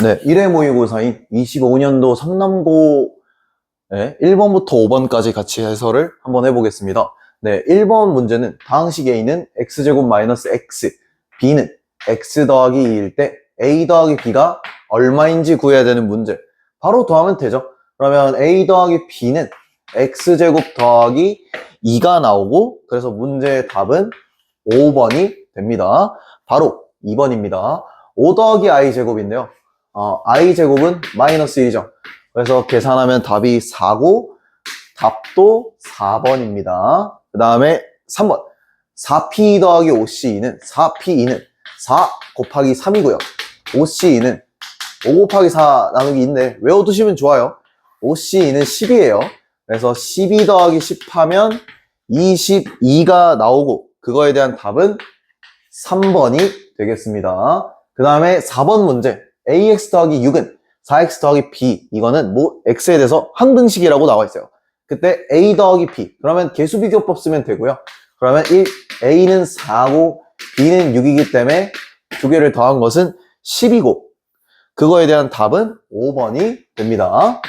네, 1회 모의고사인 25년도 상남고 1번부터 5번까지 같이 해설을 한번 해보겠습니다. 네, 1번 문제는 다항식 A는 x제곱 마이너스 x, B는 x 더하기 2일 때 A 더하기 B가 얼마인지 구해야 되는 문제. 바로 더하면 되죠. 그러면 A 더하기 B는 x제곱 더하기 2가 나오고, 그래서 문제의 답은 5번이 됩니다. 바로 2번입니다. 5 더하기 i제곱인데요. i제곱은 마이너스 1이죠. 그래서 계산하면 답이 4고 답도 4번입니다. 그 다음에 3번 4p 더하기 5c2는 4p2는 4 곱하기 3이고요. 5c2는 5 곱하기 4 나누기 2인데 외워두시면 좋아요. 5c2는 10이에요. 그래서 12 더하기 10 하면 22가 나오고, 그거에 대한 답은 3번이 되겠습니다. 그 다음에 4번 문제, ax 더하기 6은 4x 더하기 b, 이거는 x에 대해서 항등식이라고 나와 있어요. 그때 a 더하기 b, 그러면 개수비교법 쓰면 되고요. 그러면 a는 4고 b는 6이기 때문에 두 개를 더한 것은 10이고, 그거에 대한 답은 5번이 됩니다.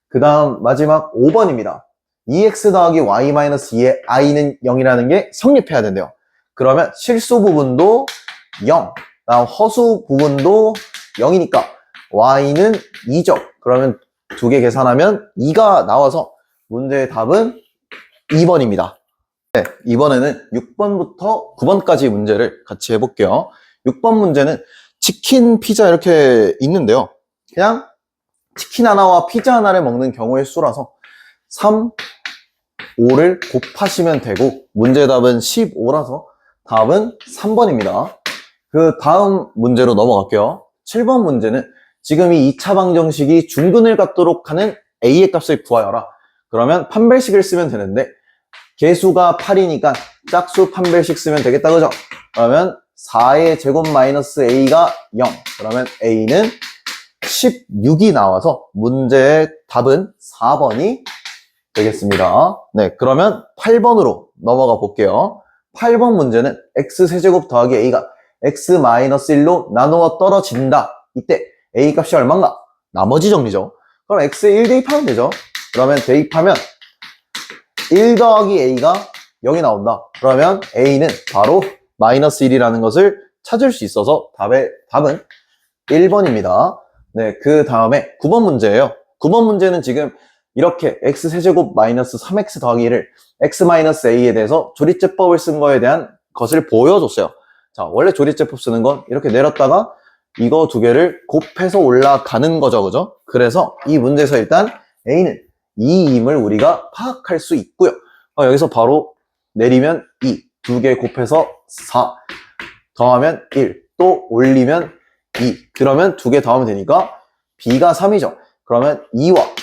그 다음 마지막 5번입니다. 2x 더하기 y-2의 i는 0이라는 게 성립해야 된대요. 그러면 실수 부분도 0, 다음 허수 부분도 0이니까 y는 2죠. 그러면 두 개 계산하면 2가 나와서 문제의 답은 2번입니다. 네, 이번에는 6번부터 9번까지 문제를 같이 해볼게요. 6번 문제는 치킨, 피자 이렇게 있는데요. 그냥 치킨 하나와 피자 하나를 먹는 경우의 수라서 3, 5를 곱하시면 되고, 문제 답은 15라서 답은 3번입니다. 그 다음 문제로 넘어갈게요. 7번 문제는 지금 이 2차 방정식이 중근을 갖도록 하는 a의 값을 구하여라. 그러면 판별식을 쓰면 되는데, 개수가 8이니까 짝수 판별식 쓰면 되겠다, 그죠? 그러면 4의 제곱 마이너스 a가 0. 그러면 a는 16이 나와서 문제의 답은 4번이 되겠습니다. 네, 그러면 8번으로 넘어가 볼게요. 8번 문제는 x세제곱 더하기 a가 x-1로 나누어 떨어진다. 이때 a 값이 얼마인가? 나머지 정리죠. 그럼 x에 1 대입하면 되죠. 그러면 대입하면 1 더하기 a가 0이 나온다. 그러면 a는 바로 마이너스 1이라는 것을 찾을 수 있어서 답은 1번입니다. 네, 그 다음에 9번 문제예요. 9번 문제는 지금 이렇게 x세제곱 마이너스 3x 더하기 1을 x-a에 대해서 조리제법을 쓴 거에 대한 것을 보여줬어요. 자, 원래 조리제법 쓰는 건 이렇게 내렸다가 이거 두 개를 곱해서 올라가는 거죠, 그죠? 그래서 이 문제에서 일단 a는 2임을 우리가 파악할 수 있고요. 여기서 바로 내리면 2, 두 개 곱해서 4, 더하면 1, 또 올리면 2, 그러면 두 개 더하면 되니까 b가 3이죠. 그러면 2와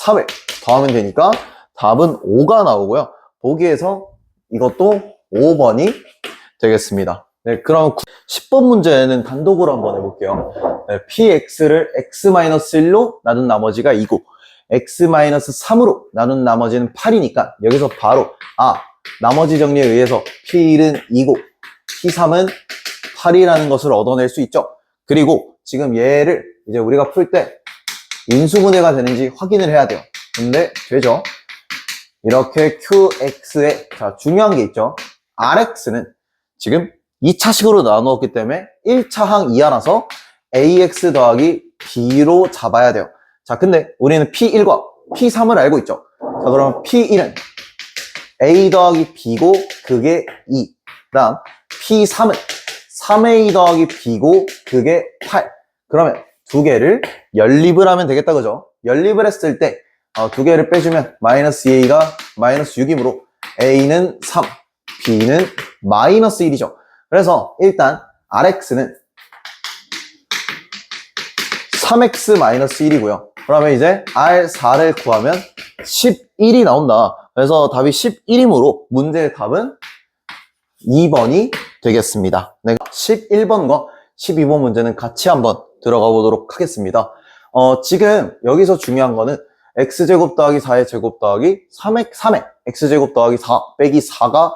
3을 더하면 되니까 답은 5가 나오고요. 보기에서 이것도 5번이 되겠습니다. 네, 그럼 10번 문제는 단독으로 한번 해볼게요. 네, px를 x-1로 나눈 나머지가 2고 x-3으로 나눈 나머지는 8이니까 여기서 바로 나머지 정리에 의해서 p1은 2고 p3은 8이라는 것을 얻어낼 수 있죠. 그리고 지금 얘를 이제 우리가 풀 때 인수분해가 되는지 확인을 해야 돼요. 근데 되죠. 이렇게 qx에 중요한 게 있죠. rx는 지금 2차식으로 나누었기 때문에 1차항 이하라서 ax 더하기 b로 잡아야 돼요. 자, 근데 우리는 p1과 p3을 알고 있죠. 자, 그럼 p1은 a 더하기 b고 그게 2. 다음 p3은 3a 더하기 b고 그게 8. 그러면 두 개를 연립을 하면 되겠다, 그죠? 연립을 했을 때 두 개를 빼주면 마이너스 2a가 마이너스 6이므로 a는 3, b는 마이너스 1이죠. 그래서 일단 rx는 3x 마이너스 1이고요. 그러면 이제 r4를 구하면 11이 나온다. 그래서 답이 11이므로 문제의 답은 2번이 되겠습니다. 네, 11번과 12번 문제는 같이 한번 들어가 보도록 하겠습니다. 지금 여기서 중요한 거는 x제곱 더하기 4의 제곱 더하기 3의 x제곱 더하기 4 빼기 4가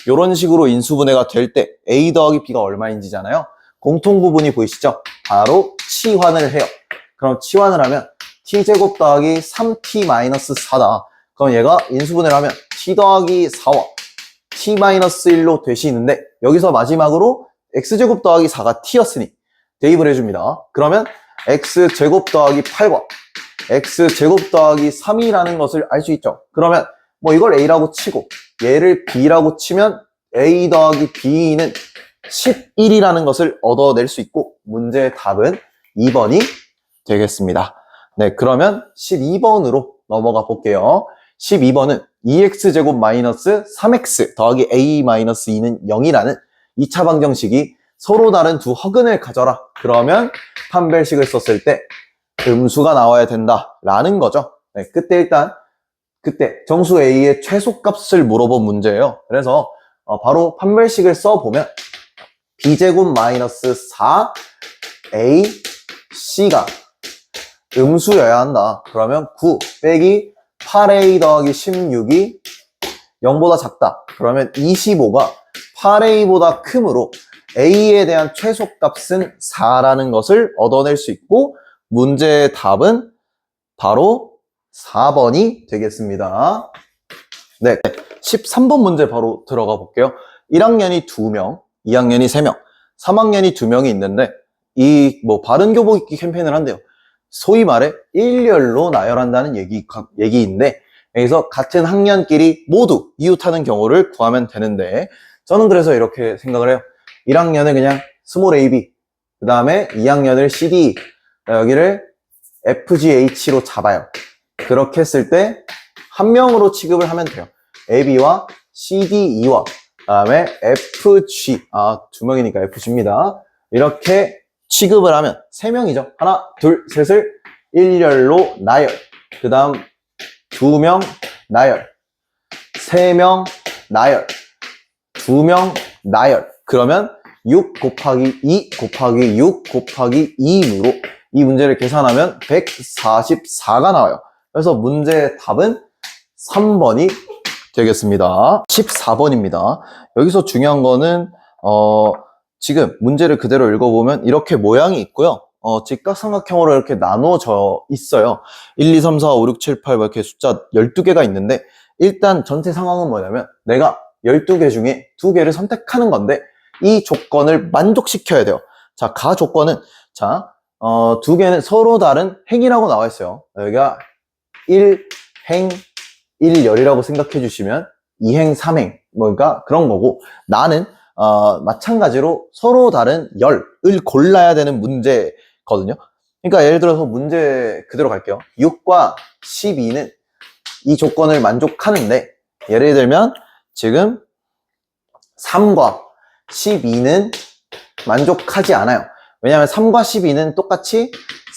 이런 식으로 인수분해가 될 때 a 더하기 b가 얼마인지잖아요. 공통부분이 보이시죠? 바로 치환을 해요. 그럼 치환을 하면 t제곱 더하기 3t-4다. 그럼 얘가 인수분해를 하면 t 더하기 4와 t-1로 되시는데 여기서 마지막으로 x제곱 더하기 4가 t였으니 대입을 해줍니다. 그러면 x제곱 더하기 8과 x제곱 더하기 3이라는 것을 알 수 있죠. 그러면 뭐 이걸 a라고 치고 얘를 b라고 치면 a 더하기 b는 11이라는 것을 얻어낼 수 있고 문제의 답은 2번이 되겠습니다. 네, 그러면 12번으로 넘어가 볼게요. 12번은 2x제곱 마이너스 3x 더하기 a 마이너스 2는 0이라는 2차 방정식이 서로 다른 두 허근을 가져라. 그러면 판별식을 썼을 때 음수가 나와야 된다라는 거죠. 네, 그때 정수 a의 최소값을 물어본 문제예요. 그래서 바로 판별식을 써보면 b제곱 마이너스 4ac가 음수여야 한다. 그러면 9 빼기 8a 더하기 16이 0보다 작다. 그러면 25가 8a보다 크므로 a에 대한 최소값은 4라는 것을 얻어낼 수 있고 문제의 답은 바로 4번이 되겠습니다. 네, 13번 문제 바로 들어가 볼게요. 1학년이 2명, 2학년이 3명, 3학년이 2명이 있는데 이 바른 교복 입기 캠페인을 한대요. 소위 말해 일렬로 나열한다는 얘기인데 여기서 같은 학년끼리 모두 이웃하는 경우를 구하면 되는데 저는 그래서 이렇게 생각을 해요. 1학년을 그냥 스몰 ab, 그 다음에 2학년을 cd, 여기를 fgh로 잡아요. 그렇게 했을 때 한 명으로 취급을 하면 돼요. ab와 cde와 그 다음에 fg, 두 명이니까 fg입니다. 이렇게 취급을 하면 3명이죠. 하나, 둘, 셋을 일렬로 나열, 그 다음 2명 나열, 3명 나열, 2명 나열. 그러면 6 곱하기 2 곱하기 6 곱하기 2으로 이 문제를 계산하면 144가 나와요. 그래서 문제의 답은 3번이 되겠습니다. 14번입니다. 여기서 중요한 거는 지금 문제를 그대로 읽어보면 이렇게 모양이 있고요. 직각삼각형으로 이렇게 나누어져 있어요. 1, 2, 3, 4, 5, 6, 7, 8 이렇게 숫자 12개가 있는데 일단 전체 상황은 뭐냐면 내가 12개 중에 2개를 선택하는 건데 이 조건을 만족시켜야 돼요. 자, 가 조건은 2개는 서로 다른 행이라고 나와 있어요. 여기가 1행 1열이라고 생각해 주시면 2행 3행 그러니까 그런 거고 나는 마찬가지로 서로 다른 열을 골라야 되는 문제거든요. 그러니까 예를 들어서 문제 그대로 갈게요. 6과 12는 이 조건을 만족하는데 예를 들면 지금 3과 12는 만족하지 않아요. 왜냐하면 3과 12는 똑같이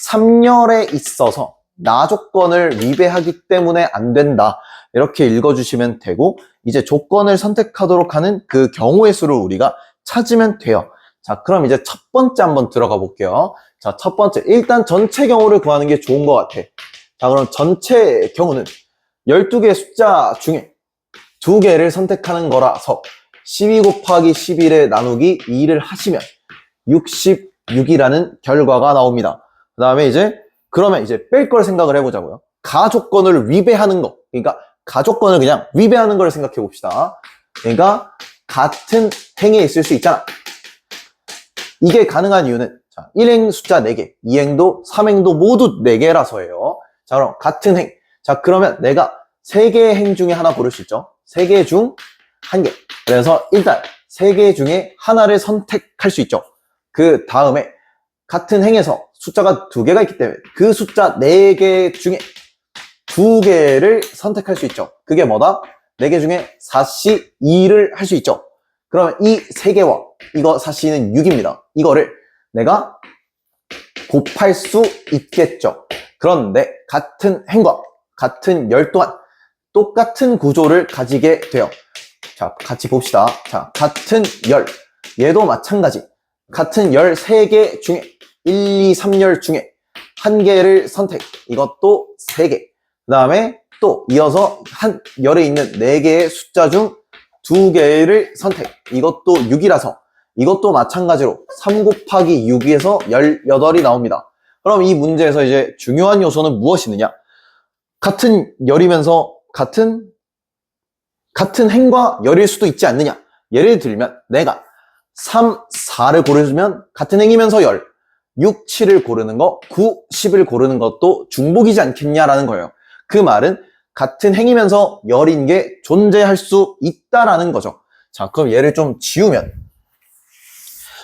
3열에 있어서 나 조건을 위배하기 때문에 안 된다. 이렇게 읽어주시면 되고 이제 조건을 선택하도록 하는 그 경우의 수를 우리가 찾으면 돼요. 자, 그럼 이제 첫 번째 한번 들어가 볼게요. 자, 첫 번째 일단 전체 경우를 구하는 게 좋은 것 같아. 자, 그럼 전체 경우는 12개의 숫자 중에 2개를 선택하는 거라서 12 곱하기 11에 나누기 2를 하시면 66이라는 결과가 나옵니다. 그 다음에 그러면 이제 뺄 걸 생각을 해보자고요. 가 조건을 위배하는 거. 그러니까 가 조건을 그냥 위배하는 걸 생각해 봅시다. 그러니까 같은 행에 있을 수 있잖아. 이게 가능한 이유는 1행 숫자 4개, 2행도 3행도 모두 4개라서예요. 자, 그럼 같은 행. 자, 그러면 내가 3개의 행 중에 하나 고를 수 있죠. 3개 중 1개. 그래서 일단 3개 중에 하나를 선택할 수 있죠. 그 다음에 같은 행에서 숫자가 2개가 있기 때문에 그 숫자 4개 중에 2개를 선택할 수 있죠. 그게 뭐다? 4개 중에 4C 2를 할 수 있죠. 그러면 이 3개와 이거 4C는 6입니다. 이거를 내가 곱할 수 있겠죠. 그런데 같은 행과 같은 열 또한 똑같은 구조를 가지게 돼요. 자, 같이 봅시다. 자, 같은 열. 얘도 마찬가지. 같은 열 3개 중에 1, 2, 3열 중에 1개를 선택. 이것도 3개. 그 다음에 또 이어서 한 열에 있는 4개의 숫자 중 2개를 선택. 이것도 6이라서 이것도 마찬가지로 3 곱하기 6에서 18이 나옵니다. 그럼 이 문제에서 이제 중요한 요소는 무엇이느냐? 같은 열이면서 같은 행과 열일 수도 있지 않느냐? 예를 들면 내가 3, 4를 고르면 같은 행이면서 열, 6, 7을 고르는 거, 9, 10을 고르는 것도 중복이지 않겠냐라는 거예요. 그 말은 같은 행이면서 열인 게 존재할 수 있다라는 거죠. 자, 그럼 얘를 좀 지우면,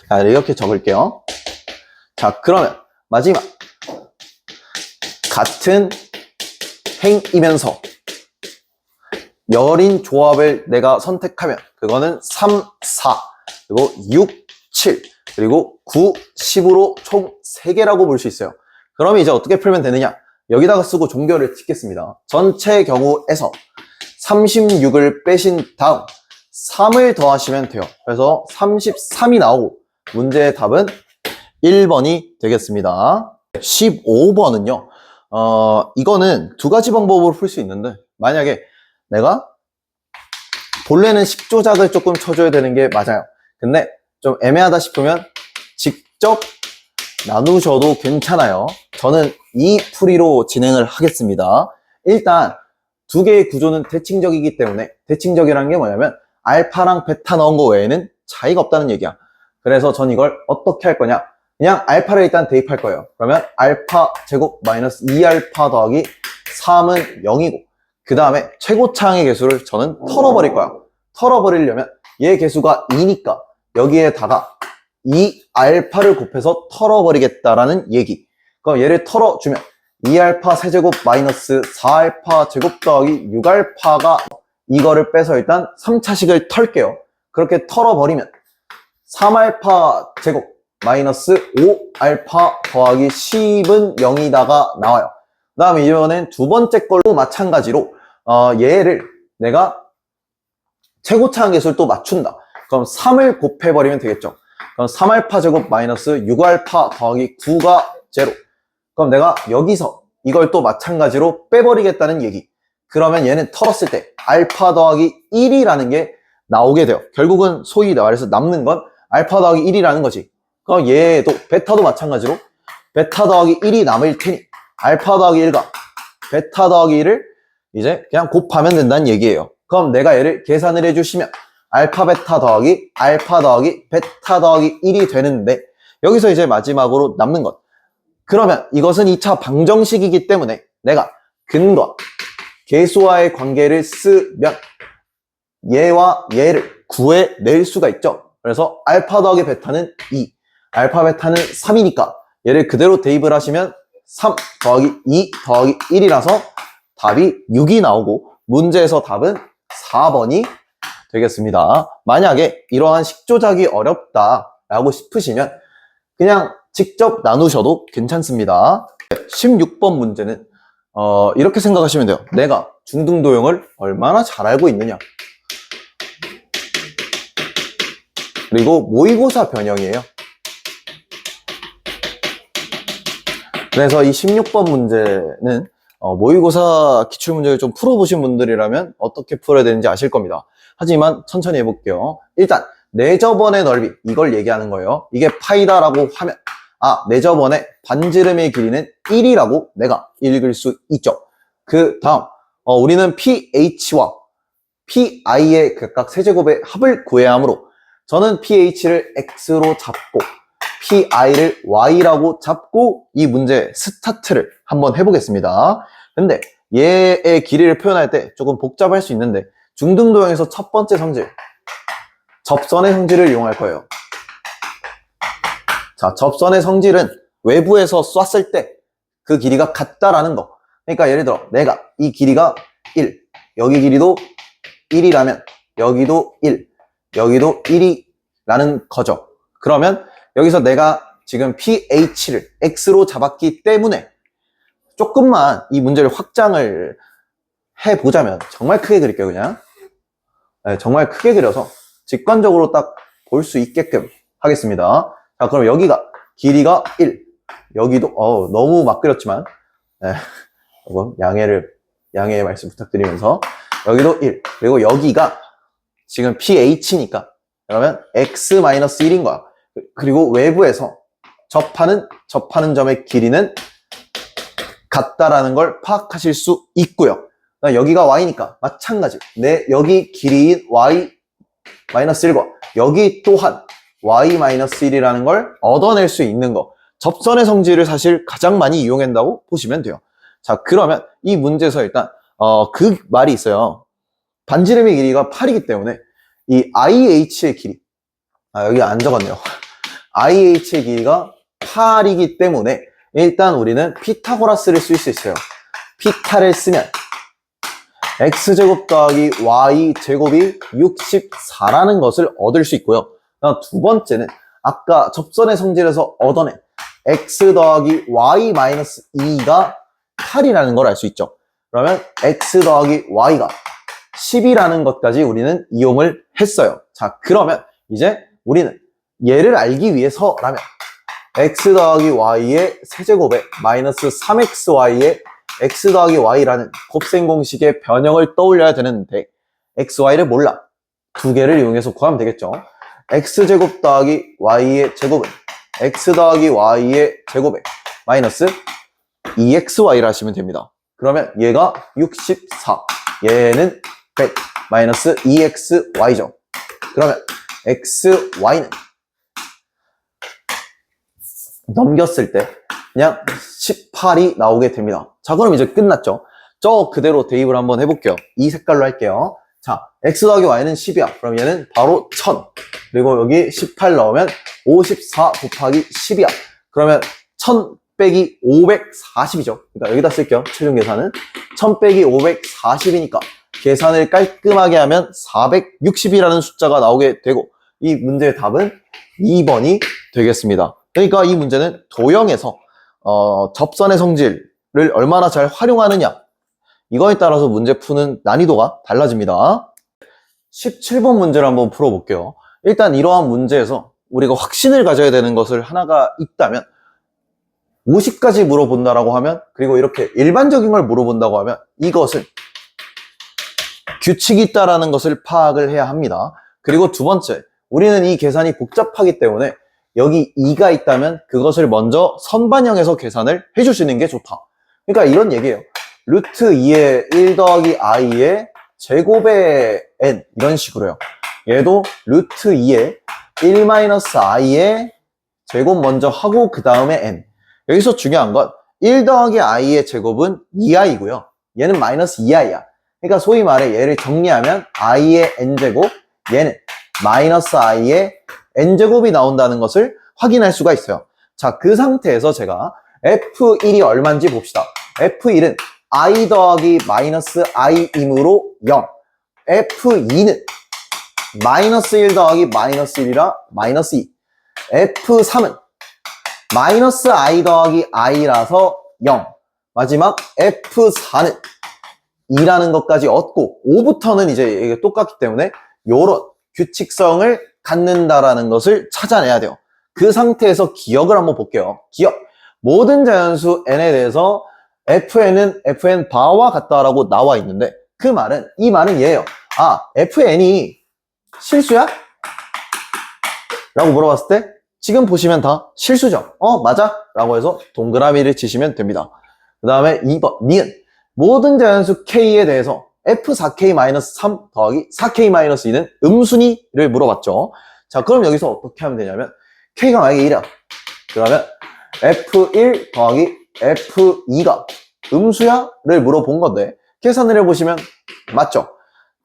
자, 이렇게 적을게요. 자, 그러면 마지막 같은 행이면서 열인 조합을 내가 선택하면 그거는 3, 4, 그리고 6, 7, 그리고 9, 10으로 총 3개라고 볼 수 있어요. 그럼 이제 어떻게 풀면 되느냐? 여기다가 쓰고 종결을 짓겠습니다. 전체 경우에서 36을 빼신 다음 3을 더하시면 돼요. 그래서 33이 나오고 문제의 답은 1번이 되겠습니다. 15번은요. 이거는 두 가지 방법으로 풀 수 있는데 만약에 내가 본래는 식조작을 조금 쳐줘야 되는 게 맞아요. 근데 좀 애매하다 싶으면 직접 나누셔도 괜찮아요. 저는 이 풀이로 진행을 하겠습니다. 일단 두 개의 구조는 대칭적이기 때문에 대칭적이라는 게 뭐냐면 알파랑 베타 넣은 거 외에는 차이가 없다는 얘기야. 그래서 전 이걸 어떻게 할 거냐? 그냥 알파를 일단 대입할 거예요. 그러면 알파 제곱 마이너스 2알파 더하기 3은 0이고 그 다음에 최고차항의 개수를 저는 털어버릴 거야. 털어버리려면 얘 개수가 2니까 여기에다가 2알파를 곱해서 털어버리겠다라는 얘기. 그럼 얘를 털어주면 2알파 세제곱 마이너스 4알파 제곱 더하기 6알파가 이거를 빼서 일단 3차식을 털게요. 그렇게 털어버리면 3알파 제곱 마이너스 5알파 더하기 10은 0이다가 나와요. 그 다음에 이번엔 두 번째 걸로 마찬가지로 얘를 내가 최고차항 개수를 또 맞춘다. 그럼 3을 곱해버리면 되겠죠. 그럼 3알파 제곱 마이너스 6알파 더하기 9가 0. 그럼 내가 여기서 이걸 또 마찬가지로 빼버리겠다는 얘기. 그러면 얘는 털었을 때 알파 더하기 1이라는 게 나오게 돼요. 결국은 소위 말해서 남는 건 알파 더하기 1이라는 거지. 그럼 얘도 베타도 마찬가지로 베타 더하기 1이 남을 테니 알파 더하기 1과 베타 더하기 1을 이제 그냥 곱하면 된다는 얘기예요. 그럼 내가 얘를 계산을 해주시면 알파 베타 더하기 알파 더하기 베타 더하기 1이 되는데 여기서 이제 마지막으로 남는 것. 그러면 이것은 2차 방정식이기 때문에 내가 근과 계수와의 관계를 쓰면 얘와 얘를 구해낼 수가 있죠. 그래서 알파 더하기 베타는 2, 알파 베타는 3이니까 얘를 그대로 대입을 하시면 3 더하기 2 더하기 1이라서 답이 6이 나오고 문제에서 답은 4번이 되겠습니다. 만약에 이러한 식조작이 어렵다라고 싶으시면 그냥 직접 나누셔도 괜찮습니다. 16번 문제는 이렇게 생각하시면 돼요. 내가 중등도형을 얼마나 잘 알고 있느냐. 그리고 모의고사 변형이에요. 그래서 이 16번 문제는 모의고사 기출문제를 좀 풀어보신 분들이라면 어떻게 풀어야 되는지 아실 겁니다. 하지만 천천히 해볼게요. 일단 내저번의 넓이, 이걸 얘기하는 거예요. 이게 파이다라고 하면 내저번의 반지름의 길이는 1이라고 내가 읽을 수 있죠. 그 다음 우리는 pH와 pi의 각각 세제곱의 합을 구해야 하므로 저는 pH를 x로 잡고 pi를 y라고 잡고 이 문제 스타트를 한번 해보겠습니다. 근데 얘의 길이를 표현할 때 조금 복잡할 수 있는데 중등도형에서 첫 번째 성질, 접선의 성질을 이용할 거예요. 자, 접선의 성질은 외부에서 쐈을 때 그 길이가 같다라는 거. 그러니까 예를 들어 내가 이 길이가 1, 여기 길이도 1이라면 여기도 1, 여기도 1이라는 거죠. 그러면 여기서 내가 지금 pH를 x로 잡았기 때문에 조금만 이 문제를 확장을 해보자면 정말 크게 그릴게요. 그냥 정말 크게 그려서 직관적으로 딱 볼 수 있게끔 하겠습니다. 자, 그럼 여기가 길이가 1, 여기도 너무 막 그렸지만 조금 양해의 말씀 부탁드리면서 여기도 1, 그리고 여기가 지금 pH니까 그러면 x-1인 거야. 그리고 외부에서 접하는 점의 길이는 같다라는 걸 파악하실 수 있고요. 여기가 y니까 마찬가지. 여기 길이인 y-1과 여기 또한 y-1이라는 걸 얻어낼 수 있는 거. 접선의 성질을 사실 가장 많이 이용한다고 보시면 돼요. 자, 그러면 이 문제에서 일단 그 말이 있어요. 반지름의 길이가 8이기 때문에 이 IH의 길이, 여기 안 적었네요. IH의 길이가 8이기 때문에 일단 우리는 피타고라스를 쓸 수 있어요. 피타를 쓰면 x제곱 더하기 y제곱이 64라는 것을 얻을 수 있고요. 두 번째는 아까 접선의 성질에서 얻어낸 x 더하기 y-2가 8이라는 걸 알 수 있죠. 그러면 x 더하기 y가 10이라는 것까지 우리는 이용을 했어요. 자, 그러면 이제 우리는 얘를 알기 위해서라면 x 더하기 y의 세제곱에 마이너스 3xy의 x 더하기 y라는 곱셈 공식의 변형을 떠올려야 되는데 x, y를 몰라. 두 개를 이용해서 구하면 되겠죠. x제곱 더하기 y의 제곱은 x 더하기 y의 제곱에 마이너스 2xy라 하시면 됩니다. 그러면 얘가 64, 얘는 100, 마이너스 2xy죠. 그러면 xy는 넘겼을 때 그냥 18이 나오게 됩니다. 자, 그럼 이제 끝났죠. 저 그대로 대입을 한번 해볼게요. 이 색깔로 할게요. 자, x 더하기 y는 10이야. 그럼 얘는 바로 1000. 그리고 여기 18 넣으면 54 곱하기 10이야. 그러면 1000 빼기 540이죠. 그러니까 여기다 쓸게요. 최종 계산은 1000 빼기 540이니까 계산을 깔끔하게 하면 460이라는 숫자가 나오게 되고 이 문제의 답은 2번이 되겠습니다. 그러니까 이 문제는 도형에서 접선의 성질을 얼마나 잘 활용하느냐, 이거에 따라서 문제 푸는 난이도가 달라집니다. 17번 문제를 한번 풀어볼게요. 일단 이러한 문제에서 우리가 확신을 가져야 되는 것을 하나가 있다면 50까지 물어본다라고 하면, 그리고 이렇게 일반적인 걸 물어본다고 하면 이것은 규칙이 있다라는 것을 파악을 해야 합니다. 그리고 두 번째, 우리는 이 계산이 복잡하기 때문에 여기 2가 있다면 그것을 먼저 선반영해서 계산을 해주시는 게 좋다. 그러니까 이런 얘기예요. 루트 2의 1 더하기 i의 제곱의 n, 이런 식으로요. 얘도 루트 2의 1 마이너스 i의 제곱 먼저 하고 그 다음에 n. 여기서 중요한 건 1 더하기 i의 제곱은 2i고요. 얘는 마이너스 2i야. 그러니까 소위 말해 얘를 정리하면 i의 n제곱, 얘는 마이너스 i의 n제곱이 나온다는 것을 확인할 수가 있어요. 자, 그 상태에서 제가 f1이 얼마인지 봅시다. f1은 i 더하기 마이너스 i이므로 0. f2는 마이너스 1 더하기 마이너스 1이라 마이너스 2. f3은 마이너스 i 더하기 i라서 0. 마지막 f4는 2라는 것까지 얻고 5부터는 이제 이게 똑같기 때문에 요런 규칙성을 갖는다라는 것을 찾아내야 돼요. 그 상태에서 기억을 한번 볼게요. 기억. 모든 자연수 n에 대해서 fn은 fn 바와 같다라고 나와 있는데 그 말은, 이 말은 얘예요. 아, fn이 실수야? 라고 물어봤을 때 지금 보시면 다 실수죠. 맞아? 라고 해서 동그라미를 치시면 됩니다. 그 다음에 2번, 니은. 모든 자연수 k에 대해서 f4k-3 더하기 4k-2는 음순위를 물어봤죠. 자, 그럼 여기서 어떻게 하면 되냐면 k가 만약에 1이야. 그러면 f1 더하기 f2가 음수야를 물어본 건데 계산을 해보시면 맞죠?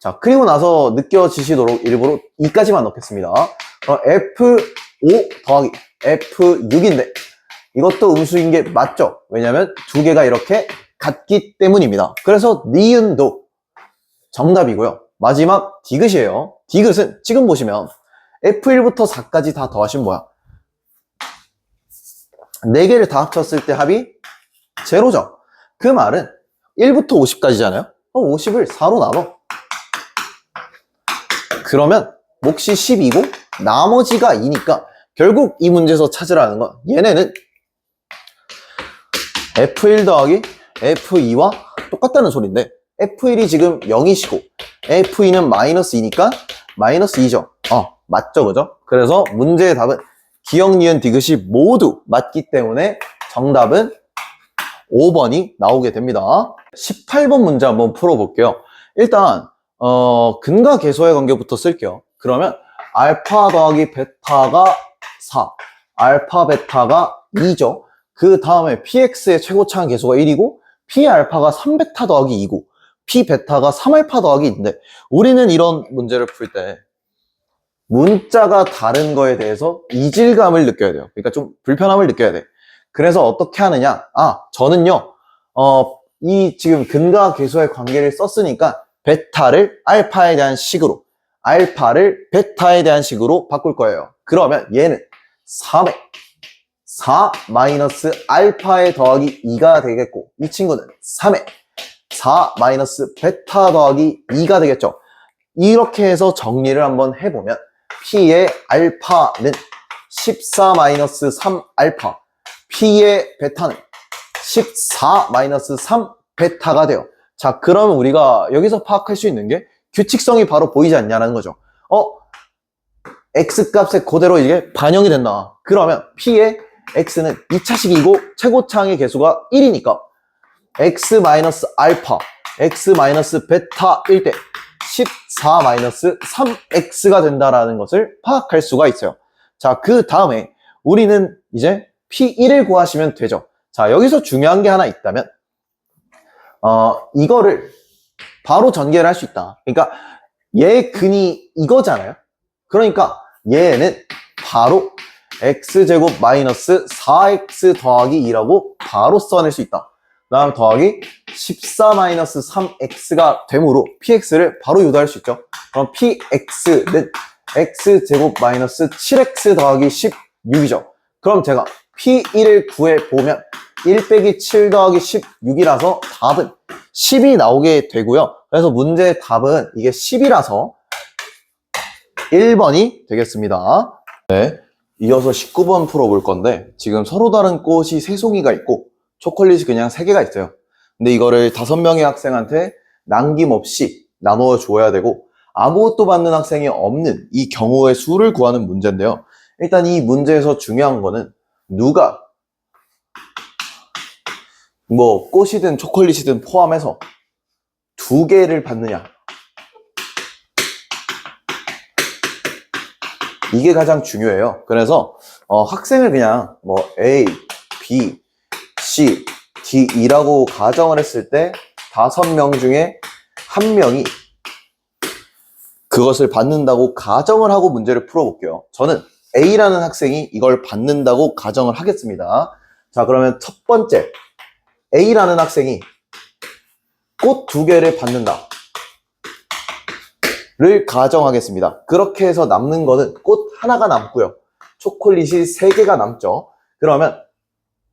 자, 그리고 나서 느껴지시도록 일부러 2까지만 넣겠습니다. f5 더하기 f6인데 이것도 음수인 게 맞죠? 왜냐면 두 개가 이렇게 같기 때문입니다. 그래서 니은도 정답이고요. 마지막 디귿이에요. 디귿은 지금 보시면 f1부터 4까지 다 더하시면 뭐야? 4개를 다 합쳤을 때 합이 제로죠. 그 말은 1부터 50까지잖아요. 50을 4로 나눠. 그러면 몫이 10이고 나머지가 2니까 결국 이 문제에서 찾으라는 건 얘네는 f1 더하기 f2와 똑같다는 소리인데 f1이 지금 0이시고 f2는 마이너스 2니까 마이너스 2죠. 맞죠, 그죠? 그래서 문제의 답은 기역, 니은, 디귿이 모두 맞기 때문에 정답은 5번이 나오게 됩니다. 18번 문제 한번 풀어볼게요. 일단 근과 계수의 관계부터 쓸게요. 그러면 알파 더하기 베타가 4, 알파 베타가 2죠. 그 다음에 px의 최고차항 계수가 1이고 p알파가 3베타 더하기 2고 p베타가 3알파 더하기 2인데 우리는 이런 문제를 풀 때 문자가 다른 거에 대해서 이질감을 느껴야 돼요. 그러니까 좀 불편함을 느껴야 돼. 그래서 어떻게 하느냐? 저는요, 이 지금 근과 계수의 관계를 썼으니까 베타를 알파에 대한 식으로, 알파를 베타에 대한 식으로 바꿀 거예요. 그러면 얘는 3에 4 마이너스 알파에 더하기 2가 되겠고, 이 친구는 3에 4 마이너스 베타 더하기 2가 되겠죠. 이렇게 해서 정리를 한번 해보면 P의 알파는 14 마이너스 3 알파, P의 베타는 14 마이너스 3 베타가 돼요. 자, 그러면 우리가 여기서 파악할 수 있는 게 규칙성이 바로 보이지 않냐는 거죠. X 값에 그대로 이게 반영이 된다. 그러면 P의 X는 2차식이고 최고차항의 개수가 1이니까 X 마이너스 알파, X 마이너스 베타일 때 14 마이너스 3X가 된다라는 것을 파악할 수가 있어요. 자, 그 다음에 우리는 이제 P1을 구하시면 되죠. 자, 여기서 중요한 게 하나 있다면 이거를 바로 전개를 할 수 있다. 그러니까 얘 근이 이거잖아요. 그러니까 얘는 바로 x제곱 마이너스 4x 더하기 2라고 바로 써낼 수 있다. 그 다음 더하기 14 마이너스 3x가 되므로 px를 바로 유도할 수 있죠. 그럼 px는 x제곱 마이너스 7x 더하기 16이죠. 그럼 제가 p1을 구해보면 1 빼기 7 더하기 16이라서 답은 10이 나오게 되고요. 그래서 문제의 답은 이게 10이라서 1번이 되겠습니다. 네, 이어서 19번 풀어볼 건데 지금 서로 다른 꽃이 3송이가 있고 초콜릿이 그냥 3개가 있어요. 근데 이거를 5명의 학생한테 남김없이 나누어 줘야 되고 아무것도 받는 학생이 없는 이 경우의 수를 구하는 문제인데요. 일단 이 문제에서 중요한 거는 누가 뭐 꽃이든 초콜릿이든 포함해서 2개를 받느냐, 이게 가장 중요해요. 그래서 학생을 그냥 뭐 A, B, C, D, E라고 가정을 했을 때 5명 중에 1명이 그것을 받는다고 가정을 하고 문제를 풀어볼게요. 저는 A라는 학생이 이걸 받는다고 가정을 하겠습니다. 자, 그러면 첫 번째, A라는 학생이 꽃 2개를 받는다 를 가정하겠습니다. 그렇게 해서 남는 거는 꽃 하나가 남고요. 초콜릿이 3개가 남죠. 그러면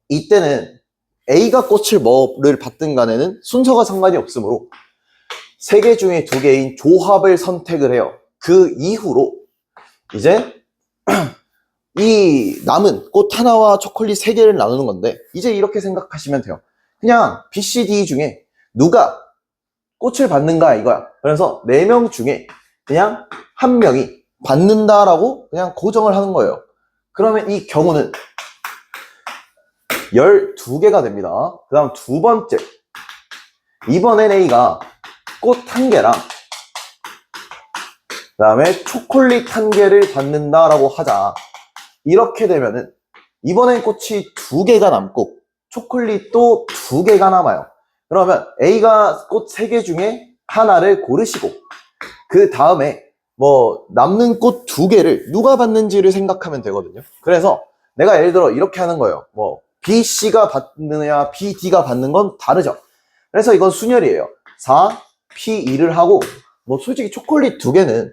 이때는 A가 꽃을 뭐를 받든 간에는 순서가 상관이 없으므로 3개 중에 2개인 조합을 선택을 해요. 그 이후로 이제 이 남은 꽃 하나와 초콜릿 3개를 나누는 건데 이제 이렇게 생각하시면 돼요. 그냥 B, C, D 중에 누가 꽃을 받는가 이거야. 그래서 4명 중에 그냥 1명이 받는다라고 그냥 고정을 하는 거예요. 그러면 이 경우는 12개가 됩니다. 그 다음 두 번째, 이번엔 A가 꽃 1개랑 그 다음에 초콜릿 1개를 받는다라고 하자. 이렇게 되면은 이번엔 꽃이 2개가 남고 초콜릿도 2개가 남아요. 그러면 A가 꽃 3개 중에 하나를 고르시고 그 다음에 뭐 남는 꽃 2개를 누가 받는지를 생각하면 되거든요. 그래서 내가 예를 들어 이렇게 하는 거예요. 뭐 B, C가 받느냐 B, D가 받는 건 다르죠. 그래서 이건 순열이에요. 4, P, 2를 하고 뭐 솔직히 초콜릿 2개는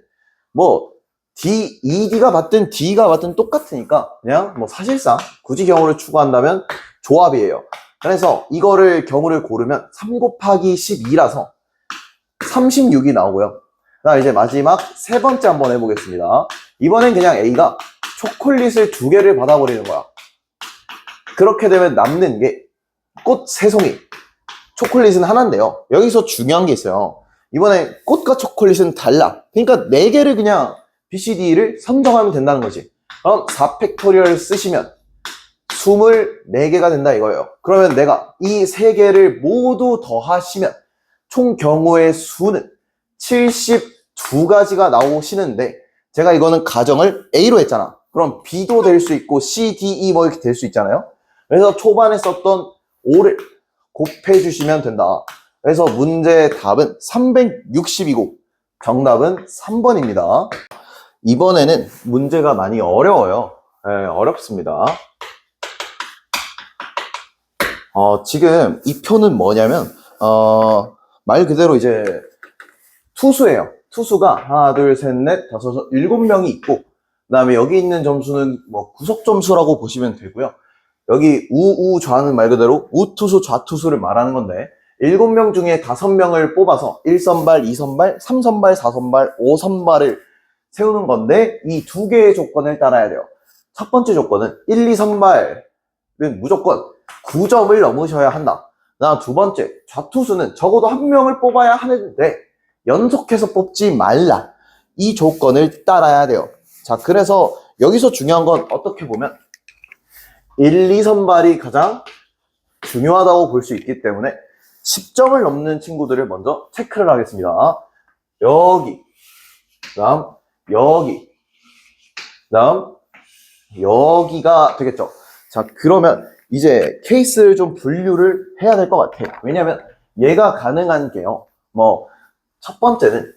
뭐 D, E, D가 받든 D가 받든 똑같으니까 그냥 뭐 사실상 굳이 경우를 추구한다면 조합이에요. 그래서 이거를 경우를 고르면 3 곱하기 12라서 36이 나오고요. 그다음 이제 마지막 세 번째 한번 해보겠습니다. 이번엔 그냥 A가 초콜릿을 2개를 받아버리는 거야. 그렇게 되면 남는 게 꽃 3송이, 초콜릿은 하나인데요. 여기서 중요한 게 있어요. 이번에 꽃과 초콜릿은 달라. 그러니까 4개를 그냥 BCD를 선정하면 된다는 거지. 그럼 4팩토리얼을 쓰시면 24개가 된다 이거예요. 그러면 내가 이 3개를 모두 더하시면 총 경우의 수는 72가지가 나오시는데, 제가 이거는 가정을 A로 했잖아. 그럼 B도 될 수 있고 C, D, E 뭐 이렇게 될 수 있잖아요. 그래서 초반에 썼던 5를 곱해 주시면 된다. 그래서 문제의 답은 360이고 정답은 3번입니다. 이번에는 문제가 많이 어려워요. 네, 어렵습니다. 지금 이 표는 뭐냐면 말 그대로 이제 투수예요. 투수가 하나, 둘, 셋, 넷, 다섯, 7명이 있고, 그 다음에 여기 있는 점수는 뭐 구속 점수라고 보시면 되고요. 여기 좌는 말 그대로 우투수, 좌투수를 말하는 건데, 7명 중에 5명을 뽑아서 1선발, 2선발, 3선발, 4선발, 5선발을 세우는 건데, 이 2개의 조건을 따라야 돼요. 첫 번째 조건은 1, 2선발은 무조건 9점을 넘으셔야 한다. 나 두 번째, 좌투수는 적어도 1명을 뽑아야 하는데 연속해서 뽑지 말라. 이 조건을 따라야 돼요. 자, 그래서 여기서 중요한 건 어떻게 보면 1, 2선발이 가장 중요하다고 볼 수 있기 때문에 10점을 넘는 친구들을 먼저 체크를 하겠습니다. 여기, 그다음 여기, 그다음 여기가 되겠죠. 자, 그러면 이제 케이스를 좀 분류를 해야 될 것 같아요. 왜냐면 얘가 가능한 게요. 뭐 첫 번째는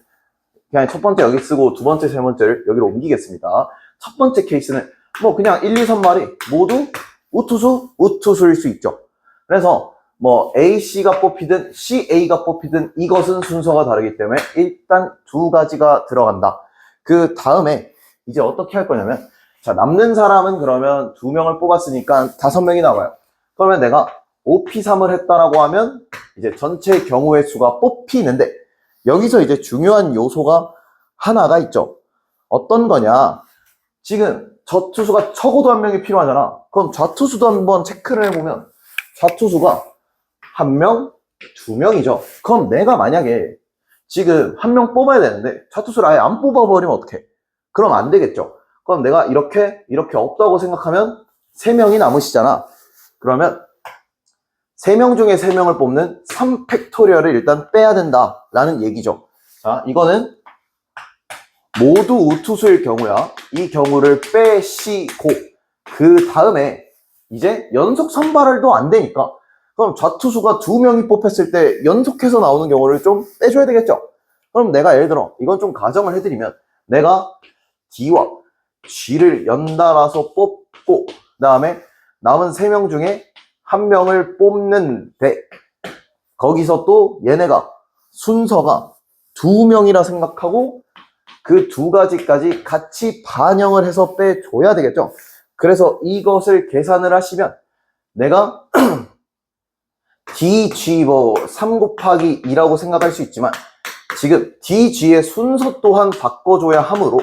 그냥 첫 번째 여기 쓰고 두 번째, 세 번째를 여기로 옮기겠습니다. 첫 번째 케이스는 뭐 그냥 1, 2선발이 모두 우투수일 수 있죠. 그래서 뭐 AC가 뽑히든 CA가 뽑히든 이것은 순서가 다르기 때문에 일단 2가지가 들어간다. 그 다음에 이제 어떻게 할 거냐면, 자, 남는 사람은 그러면 2명을 뽑았으니까 5명이 남아요. 그러면 내가 OP3을 했다라고 하면 이제 전체 경우의 수가 뽑히는데, 여기서 이제 중요한 요소가 하나가 있죠. 어떤 거냐? 지금 저 투수가 적어도 1명이 필요하잖아. 그럼 좌투수도 한번 체크를 해보면 좌투수가 1명, 2명이죠. 그럼 내가 만약에 지금 1명 뽑아야 되는데 좌투수를 아예 안 뽑아버리면 어떡해? 그럼 안 되겠죠. 그럼 내가 이렇게 없다고 생각하면 3명이 남으시잖아. 그러면 3명 중에 3명을 뽑는 3팩토리얼을 일단 빼야 된다라는 얘기죠. 자, 이거는 모두 우투수일 경우야. 이 경우를 빼시고, 그 다음에 이제 연속 선발도 안 되니까, 그럼 좌투수가 2명이 뽑혔을 때 연속해서 나오는 경우를 좀 빼줘야 되겠죠. 그럼 내가 예를 들어 이건 좀 가정을 해드리면, 내가 D와 G를 연달아서 뽑고 그 다음에 남은 3명 중에 1명을 뽑는데, 거기서 또 얘네가 순서가 2명이라 생각하고 그 2가지까지 같이 반영을 해서 빼줘야 되겠죠. 그래서 이것을 계산을 하시면 내가 DG 뭐 3 곱하기 2라고 생각할 수 있지만, 지금 DG의 순서 또한 바꿔줘야 하므로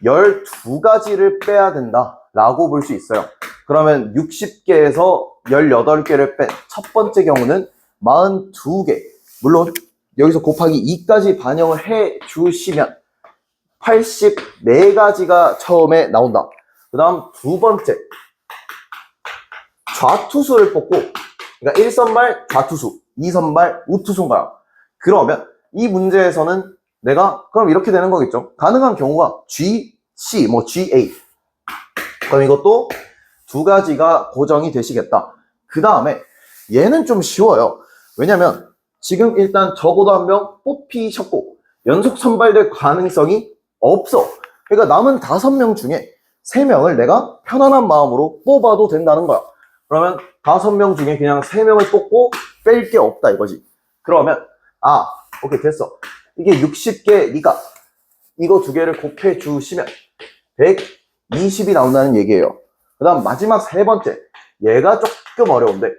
12가지를 빼야 된다라고 볼 수 있어요. 그러면 60개에서 18개를 뺀 첫 번째 경우는 42개. 물론 여기서 곱하기 2까지 반영을 해 주시면 84가지가 처음에 나온다. 그 다음 두 번째, 좌투수를 뽑고, 그러니까 1선발 좌투수, 2선발 우투수인가요? 그러면 이 문제에서는 내가 그럼 이렇게 되는 거겠죠. 가능한 경우가 G, C, 뭐 GA. 그럼 이것도 2가지가 고정이 되시겠다. 그 다음에 얘는 좀 쉬워요. 왜냐면 지금 일단 적어도 1명 뽑히셨고 연속 선발될 가능성이 없어. 그러니까 남은 5명 중에 3명을 내가 편안한 마음으로 뽑아도 된다는 거야. 그러면 5명 중에 그냥 3명을 뽑고 뺄 게 없다 이거지. 그러면 오케이, 됐어. 이게 60개니까 이거 2개를 곱해 주시면 120이 나온다는 얘기예요. 그 다음 마지막 세 번째, 얘가 조금 어려운데,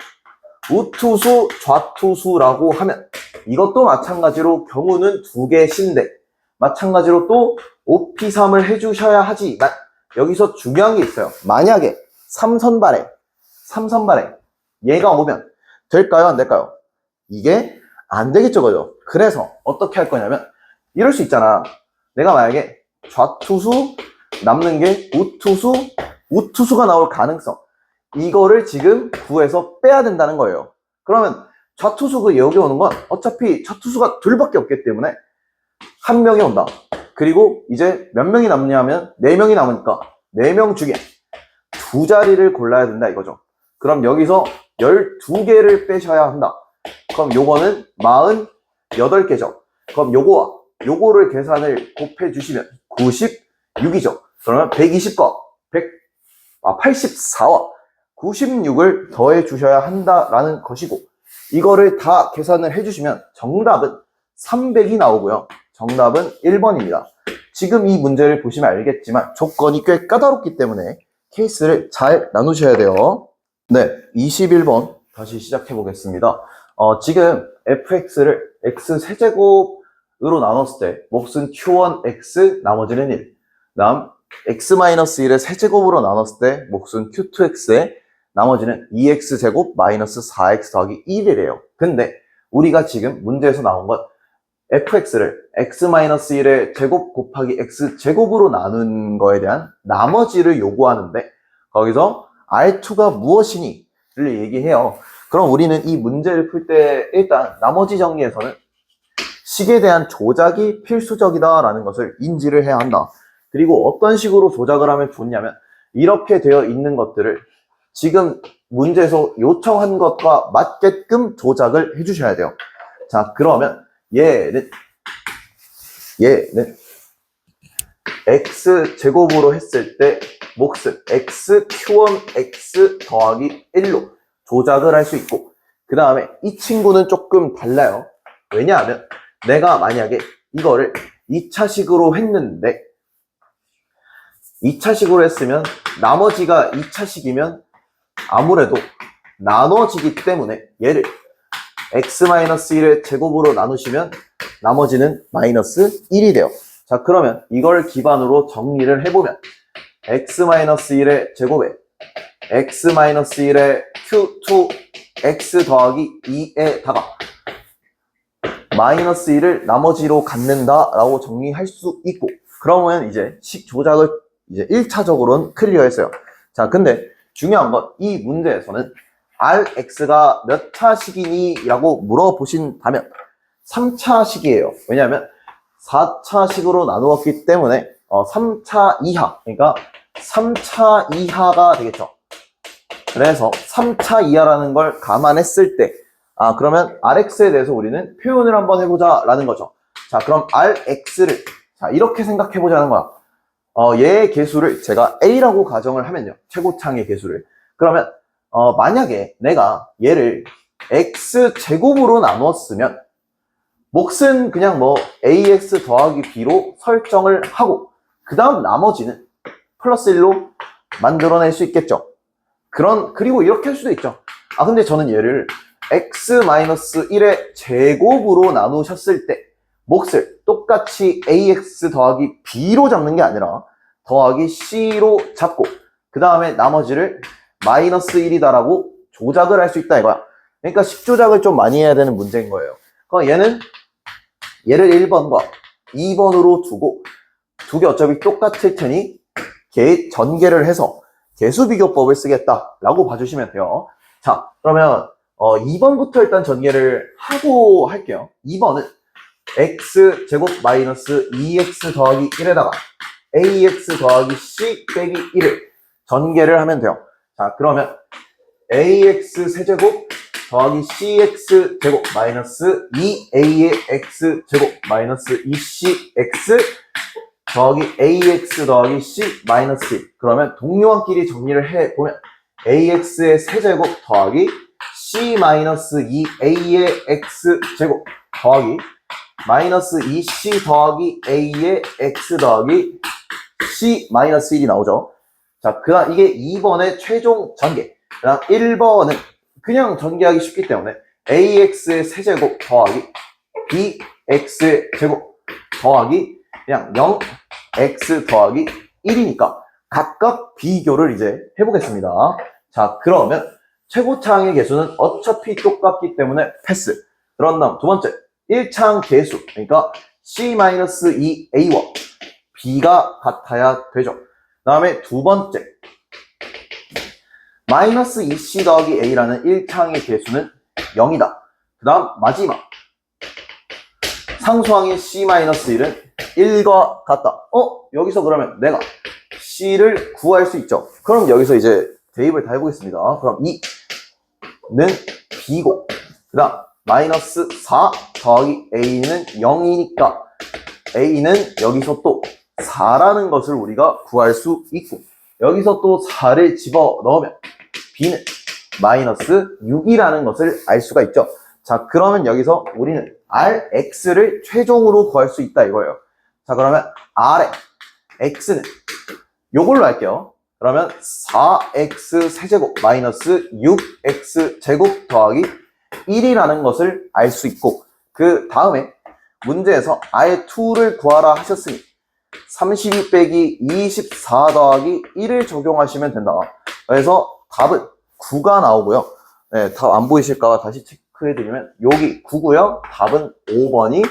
우투수, 좌투수라고 하면 이것도 마찬가지로 경우는 2개신데 마찬가지로 또 OP3을 해주셔야 하지만 여기서 중요한 게 있어요. 만약에 3선발에 얘가 오면 될까요? 안 될까요? 이게 안 되겠죠, 그죠? 그래서 어떻게 할 거냐면, 이럴 수 있잖아. 내가 만약에 좌투수, 남는 게 우투수, 우투수가 나올 가능성. 이거를 지금 구해서 빼야 된다는 거예요. 그러면 좌투수가 여기 오는 건 어차피 좌투수가 둘밖에 없기 때문에 한 명이 온다. 그리고 이제 몇 명이 남냐면 4명이 남으니까 4명 중에 두 자리를 골라야 된다 이거죠. 그럼 여기서 12개를 빼셔야 한다. 그럼 요거는 48개죠. 그럼 요거와 요거를 계산을 곱해 주시면 96이죠. 그러면 120과 84와 96을 더해 주셔야 한다라는 것이고, 이거를 다 계산을 해주시면 정답은 300이 나오고요. 정답은 1번입니다. 지금 이 문제를 보시면 알겠지만 조건이 꽤 까다롭기 때문에 케이스를 잘 나누셔야 돼요. 네, 21번 다시 시작해 보겠습니다. 지금 fx를 x 세제곱으로 나눴을 때 몫은 q1x, 나머지는 1. 다음 x-1을 세제곱으로 나눴을 때 몫은 q2x에 나머지는 2x제곱 마이너스 4x 더하기 1이래요. 근데 우리가 지금 문제에서 나온 건 fx를 x-1의 제곱 곱하기 x제곱으로 나눈 거에 대한 나머지를 요구하는데, 거기서 R2가 무엇이니? 를 얘기해요. 그럼 우리는 이 문제를 풀 때 일단 나머지 정리에서는 식에 대한 조작이 필수적이다 라는 것을 인지를 해야 한다. 그리고 어떤 식으로 조작을 하면 좋냐면 이렇게 되어 있는 것들을 지금 문제에서 요청한 것과 맞게끔 조작을 해주셔야 돼요. 자, 그러면 얘는 x제곱으로 했을 때 몫은 x q1 x 더하기 1로 조작을 할 수 있고, 그 다음에 이 친구는 조금 달라요. 왜냐하면 내가 만약에 이거를 2차식으로 했는데 2차식으로 했으면 나머지가 2차식이면 아무래도 나눠지기 때문에 얘를 x-1의 제곱으로 나누시면 나머지는 마이너스 1이 돼요. 자, 그러면 이걸 기반으로 정리를 해보면 x-1의 제곱에 x-1의 q2x 더하기 2에다가 마이너스 1을 나머지로 갖는다 라고 정리할 수 있고, 그러면 이제 식 조작을 이제 1차적으로는 클리어했어요. 자, 근데 중요한 건 이 문제에서는 Rx가 몇 차식이니? 라고 물어보신다면 3차식이에요. 왜냐하면 4차식으로 나누었기 때문에 3차 이하, 그러니까 3차 이하가 되겠죠. 그래서 3차 이하라는 걸 감안했을 때 그러면 Rx에 대해서 우리는 표현을 한번 해보자 라는 거죠. 자, 그럼 Rx를 이렇게 생각해 보자는 거야. 얘의 개수를 제가 A라고 가정을 하면요, 최고창의 개수를. 그러면 만약에 내가 얘를 X제곱으로 나누었으면 몫은 그냥 뭐 AX 더하기 B로 설정을 하고, 그 다음 나머지는 플러스 1로 만들어낼 수 있겠죠. 그리고 이렇게 할 수도 있죠. 근데 저는 얘를 x-1의 제곱으로 나누셨을 때 몫을 똑같이 ax 더하기 b로 잡는 게 아니라 더하기 c로 잡고, 그 다음에 나머지를 마이너스 1이다라고 조작을 할 수 있다 이거야. 그러니까 식 조작을 좀 많이 해야 되는 문제인 거예요. 그럼 얘를 1번과 2번으로 두고 두 개 어차피 똑같을 테니 전개를 해서 개수비교법을 쓰겠다라고 봐주시면 돼요. 자, 그러면 2번부터 일단 전개를 하고 할게요. 2번은 x제곱 마이너스 2x 더하기 1에다가 ax 더하기 c 빼기 1을 전개를 하면 돼요. 자, 그러면 ax 세제곱 더하기 cx 제곱 마이너스 2a의 x 제곱 마이너스 2cx 더하기 ax 더하기 c 마이너스 1. 그러면 동료원끼리 정리를 해보면 ax의 세제곱 더하기 c 마이너스 2a의 x 제곱 더하기 마이너스 2c 더하기 a의 x 더하기 c 마이너스 1이 나오죠. 자, 그다음 이게 2번의 최종 전개. 그다음 1번은 그냥 전개하기 쉽기 때문에 ax의 세제곱 더하기 bx의 제곱 더하기 그냥 0x 더하기 1이니까 각각 비교를 이제 해보겠습니다. 자, 그러면 최고차항의 개수는 어차피 똑같기 때문에 패스. 그런 다음 두 번째 1차항 개수, 그러니까 c-2a와 b가 같아야 되죠. 그 다음에 두 번째, 마이너스 2c 더하기 a라는 1차항의 개수는 0이다. 그 다음 마지막, 상수항인 c-1은 1과 같다. 여기서 그러면 내가 c를 구할 수 있죠. 그럼 여기서 이제 대입을 다 해보겠습니다. 그럼 2는 b고, 그 다음 마이너스 4 더하기 a는 0이니까 a는 여기서 또 4라는 것을 우리가 구할 수 있고, 여기서 또 4를 집어 넣으면 b는 마이너스 6이라는 것을 알 수가 있죠. 자, 그러면 여기서 우리는 Rx를 최종으로 구할 수 있다 이거예요. 자, 그러면 R의 X는 요걸로 할게요. 그러면 4X 세제곱 마이너스 6X 제곱 더하기 1이라는 것을 알 수 있고, 그 다음에 문제에서 R2를 구하라 하셨으니 32 빼기 24 더하기 1을 적용하시면 된다. 그래서 답은 9가 나오고요. 네, 답 안 보이실까 다시 체크해드리면 여기 9고요. 답은 5번이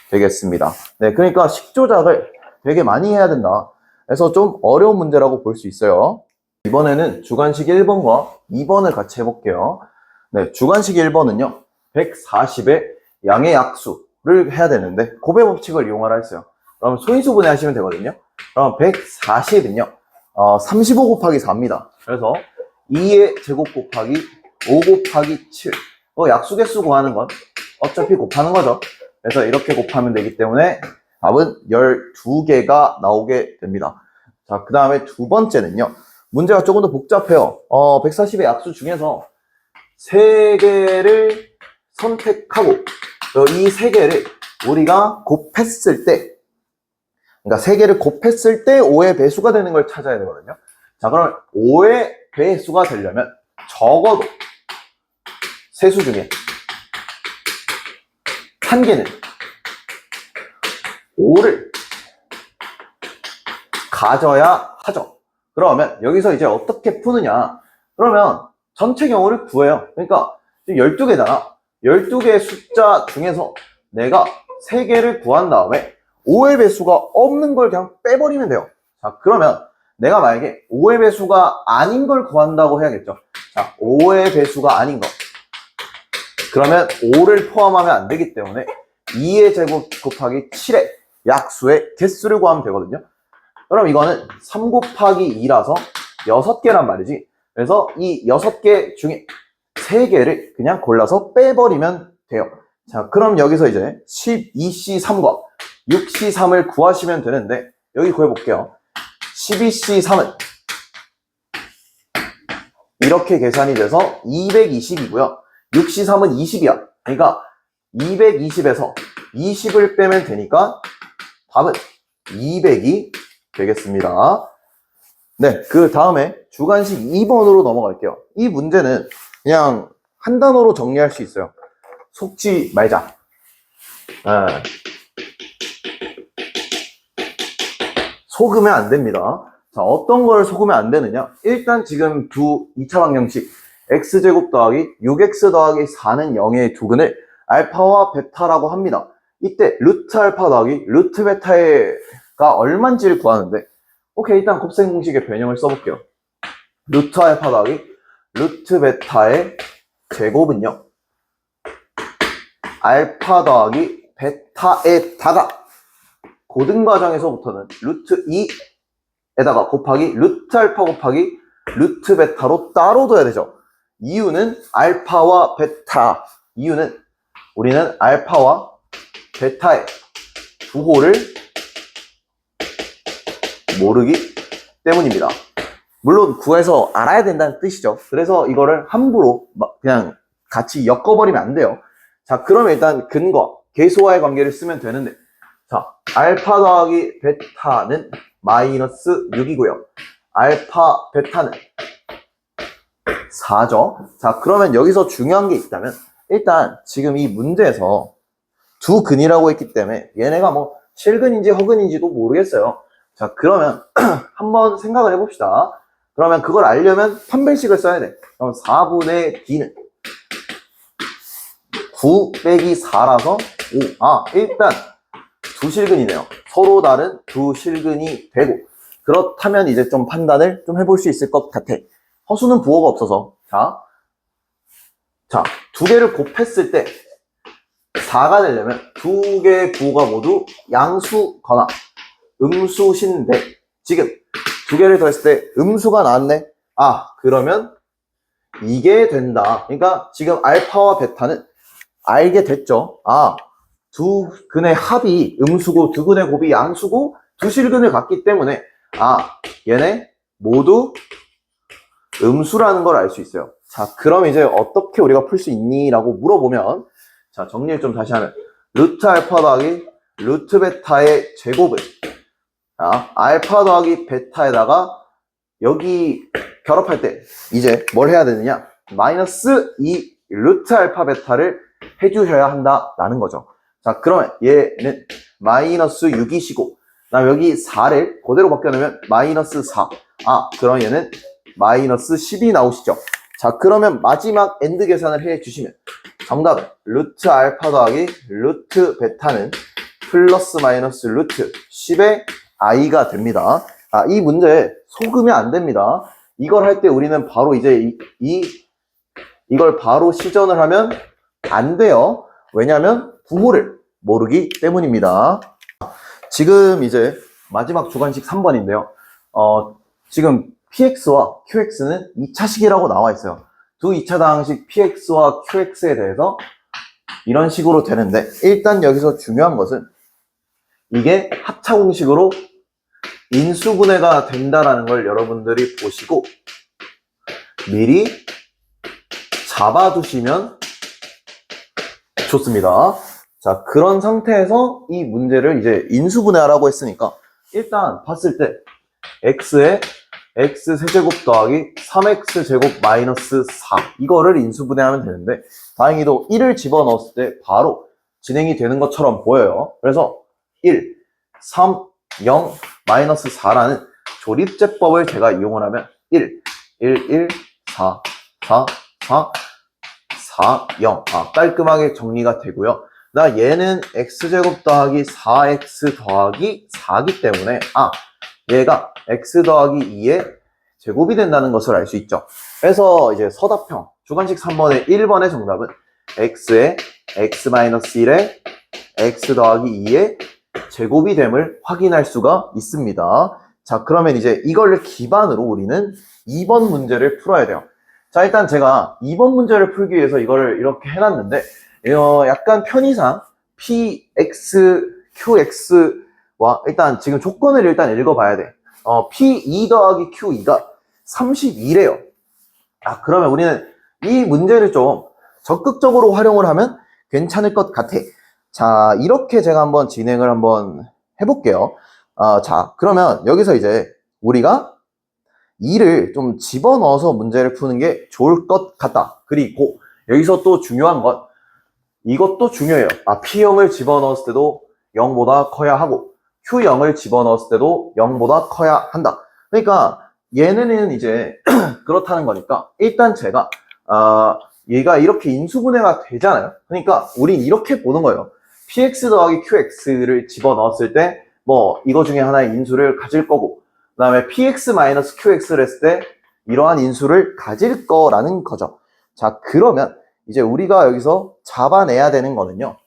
되겠습니다. 네, 그러니까 식조작을 되게 많이 해야 된다. 그래서 좀 어려운 문제라고 볼 수 있어요. 이번에는 주관식 1번과 2번을 같이 해볼게요. 네, 주관식 1번은요. 140의 양의 약수를 해야 되는데 곱의 법칙을 이용하라 했어요. 그럼 소인수분해 하시면 되거든요. 그럼 140은요. 35 곱하기 4입니다. 그래서 2의 제곱 곱하기 5 곱하기 7. 약수개수 구하는 건 어차피 곱하는 거죠. 그래서 이렇게 곱하면 되기 때문에 답은 12개가 나오게 됩니다. 자, 그 다음에 두 번째는요. 문제가 조금 더 복잡해요. 140의 약수 중에서 3개를 선택하고 이 3개를 우리가 곱했을 때, 그러니까 3개를 곱했을 때 5의 배수가 되는 걸 찾아야 되거든요. 자, 그럼 5의 배수가 되려면 적어도 세수 중에 한 개는 5를 가져야 하죠. 그러면 여기서 이제 어떻게 푸느냐? 그러면 전체 경우를 구해요. 그러니까 12개잖아. 12개의 숫자 중에서 내가 3개를 구한 다음에 5의 배수가 없는 걸 그냥 빼버리면 돼요. 자, 그러면 내가 만약에 5의 배수가 아닌 걸 구한다고 해야겠죠. 자, 5의 배수가 아닌 거. 그러면 5를 포함하면 안 되기 때문에 2의 제곱 곱하기 7의 약수의 개수를 구하면 되거든요. 그럼 이거는 3 곱하기 2라서 6개란 말이지. 그래서 이 6개 중에 3개를 그냥 골라서 빼버리면 돼요. 자, 그럼 여기서 이제 12C3과 6C3을 구하시면 되는데 여기 구해볼게요. 12C3은 이렇게 계산이 돼서 220이고요. 6C3은 20이야. 그러니까 220에서 20을 빼면 되니까 답은 200이 되겠습니다. 네, 그 다음에 주관식 2번으로 넘어갈게요. 이 문제는 그냥 한 단어로 정리할 수 있어요. 속지 말자. 속으면 안 됩니다. 자, 어떤 걸 속으면 안 되느냐? 일단 지금 2차 방정식 x제곱 더하기 6x 더하기 4는 0의 두근을 알파와 베타라고 합니다. 이때 루트 알파 더하기 루트 베타가 얼마인지를 구하는데, 오케이, 일단 곱셈 공식의 변형을 써볼게요. 루트 알파 더하기 루트 베타의 제곱은요, 알파 더하기 베타에다가 고등 과정에서부터는 루트 2에다가 곱하기 루트 알파 곱하기 루트 베타로 따로 둬야 되죠. 이유는 알파와 베타, 이유는 우리는 알파와 베타의 부호를 모르기 때문입니다. 물론 구해서 알아야 된다는 뜻이죠. 그래서 이거를 함부로 그냥 같이 엮어버리면 안 돼요. 자, 그러면 일단 근거, 계수와의 관계를 쓰면 되는데, 자, 알파 더하기 베타는 마이너스 6이고요. 알파 베타는 4죠. 자, 그러면 여기서 중요한 게 있다면, 일단 지금 이 문제에서 두 근이라고 했기 때문에 얘네가 뭐 실근인지 허근인지도 모르겠어요. 자, 그러면 한번 생각을 해봅시다. 그러면 그걸 알려면 판별식을 써야 돼. 그럼 4분의 D는 9 빼기 4라서 5. 일단 두 실근이네요. 서로 다른 두 실근이 되고, 그렇다면 이제 좀 판단을 좀 해볼 수 있을 것 같아. 허수는 부호가 없어서. 자, 두 개를 곱했을 때 4가 되려면 두 개의 부호가 모두 양수거나 음수신데, 지금 두 개를 더했을 때 음수가 나왔네. 그러면 이게 된다. 그러니까 지금 알파와 베타는 알게 됐죠. 두 근의 합이 음수고 두 근의 곱이 양수고 두 실근을 갖기 때문에 얘네 모두 음수라는 걸 알 수 있어요. 자, 그럼 이제 어떻게 우리가 풀 수 있니? 라고 물어보면, 자, 정리를 좀 다시 하면, 루트 알파 더하기 루트 베타의 제곱을, 알파 더하기 베타에다가 여기 결합할 때 이제 뭘 해야 되느냐? 마이너스 2 루트 알파 베타를 해주셔야 한다라는 거죠. 자, 그러면 얘는 마이너스 6이시고, 그다음 여기 4를 그대로 바꿔놓으면 마이너스 4. 그럼 얘는 마이너스 10이 나오시죠. 자, 그러면 마지막 엔드 계산을 해주시면 정답은 루트 알파 더하기 루트 베타는 플러스 마이너스 루트 10의 i가 됩니다. 이 문제 속으면 안 됩니다. 이걸 할 때 우리는 바로 이제 이걸 바로 시전을 하면 안 돼요. 왜냐하면 부호를 모르기 때문입니다. 지금 이제 마지막 주관식 3번인데요. 지금 px와 qx는 2차식이라고 나와 있어요. 두 2차 다항식 px와 qx에 대해서 이런 식으로 되는데, 일단 여기서 중요한 것은 이게 합차 공식으로 인수분해가 된다라는 걸 여러분들이 보시고 미리 잡아두시면 좋습니다. 자, 그런 상태에서 이 문제를 이제 인수분해하라고 했으니까 일단 봤을 때 x에 x세제곱 더하기 3x제곱 마이너스 4 이거를 인수분해하면 되는데, 다행히도 1을 집어넣었을 때 바로 진행이 되는 것처럼 보여요. 그래서 1, 3, 0, 마이너스 4라는 조립제법을 제가 이용을 하면 1, 4, 4, 4, 4, 0 깔끔하게 정리가 되고요. 얘는 x제곱 더하기 4x 더하기 4기 때문에 얘가 x 더하기 2의 제곱이 된다는 것을 알 수 있죠. 그래서 이제 서답형 주관식 3번의 1번의 정답은 x에 x-1에 x 더하기 2의 제곱이 됨을 확인할 수가 있습니다. 자, 그러면 이제 이걸 기반으로 우리는 2번 문제를 풀어야 돼요. 자, 일단 제가 2번 문제를 풀기 위해서 이거를 이렇게 해놨는데, 약간 편의상 px, qx와 일단 지금 조건을 일단 읽어봐야 돼. p2 더하기 q2가 32래요. 그러면 우리는 이 문제를 좀 적극적으로 활용을 하면 괜찮을 것 같아. 자, 이렇게 제가 한번 진행을 한번 해볼게요. 자, 그러면 여기서 이제 우리가 2를 좀 집어넣어서 문제를 푸는 게 좋을 것 같다. 그리고 여기서 또 중요한 건 이것도 중요해요. P형을 집어넣었을 때도 0보다 커야 하고 Q형을 집어넣었을 때도 0보다 커야 한다. 그러니까 얘네는 이제 그렇다는 거니까 일단 제가 얘가 이렇게 인수분해가 되잖아요. 그러니까 우린 이렇게 보는 거예요. px 더하기 qx를 집어넣었을 때 뭐 이거 중에 하나의 인수를 가질 거고, 그 다음에 px-qx를 했을 때 이러한 인수를 가질 거라는 거죠. 자, 그러면 이제 우리가 여기서 잡아내야 되는 거는요,